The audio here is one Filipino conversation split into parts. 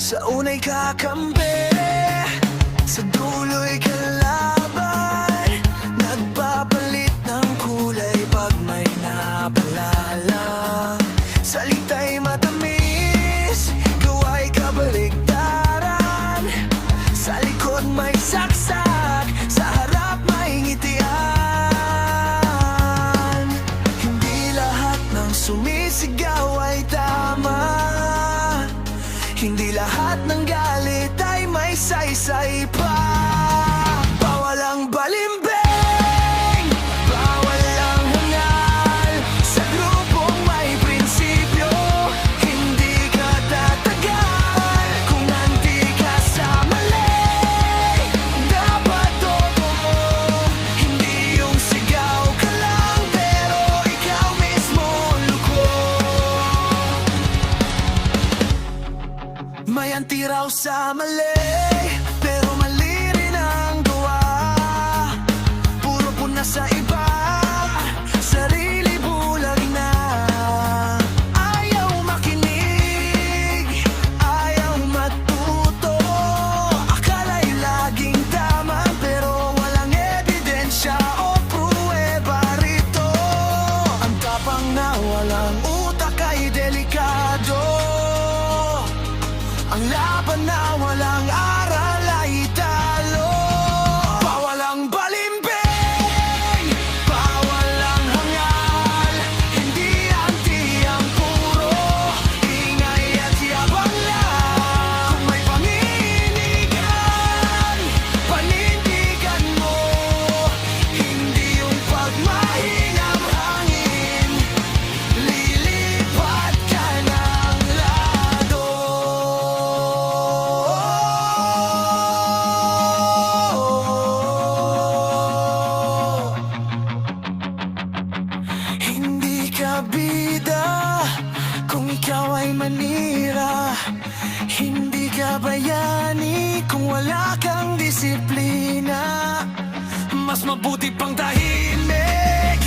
Sa unay kakampi, sa dulo'y kalaban. Nagpapalit ng kulay pag may napalala. Salita'y matamis, gawa'y kabaligtaran. Sa likod may saksak, sa harap may ngitian. Hindi lahat ng sumisigaw ay tama. Hindi lahat ng galit ay may saysay pa. Bawal ang balimbing, bawal ang hangal. Sa grupong may prinsipyo, hindi ka tatagal. Kung nandi ka sa mali, dapat todo mo. Hindi yung sigaw ka lang, pero ikaw mismo luko. May anti raw sa mali, pero mali rin ang gawa. Puro puna sa iba, sarili bulag na. Ayaw makinig, ayaw matuto. Akala'y laging tama, pero walang ebidensya o pruweba rito. Ang tapang na walang utak ay delikado. Ang laban na walang aral ay talo. Bawal ang balimbing, bawal ang hangal. Hindi anti ang puro ingay at yabang lang. Kung may paninigan, panindigan mo. Hindi yung pagmahinang hangin, lilipat ka ng lado. Hindi ka bida kung ikaw ay manira. Hindi ka bayani kung wala kang disiplina. Mas mabuti pang tahimik,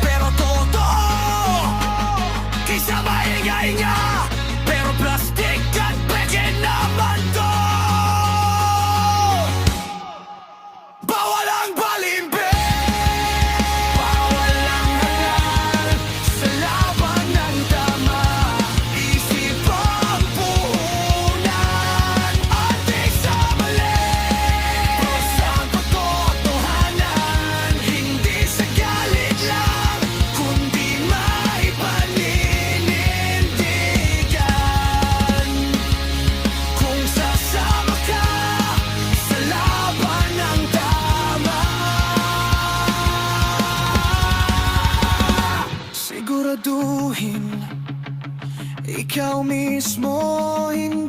pero totoo, kaysa maingay-nga, pero plastic at peke naman to. Bawal ang balimbing, bawal ang hangal. Sa laban ng tama, isip ang puhunan. Antig sa mali, isang pagtotohanan. Hindi sa galit lang, kundi may paninindigan. Kung sasama ka sa laban ng tama, siguraduhin ikaw mismo hindi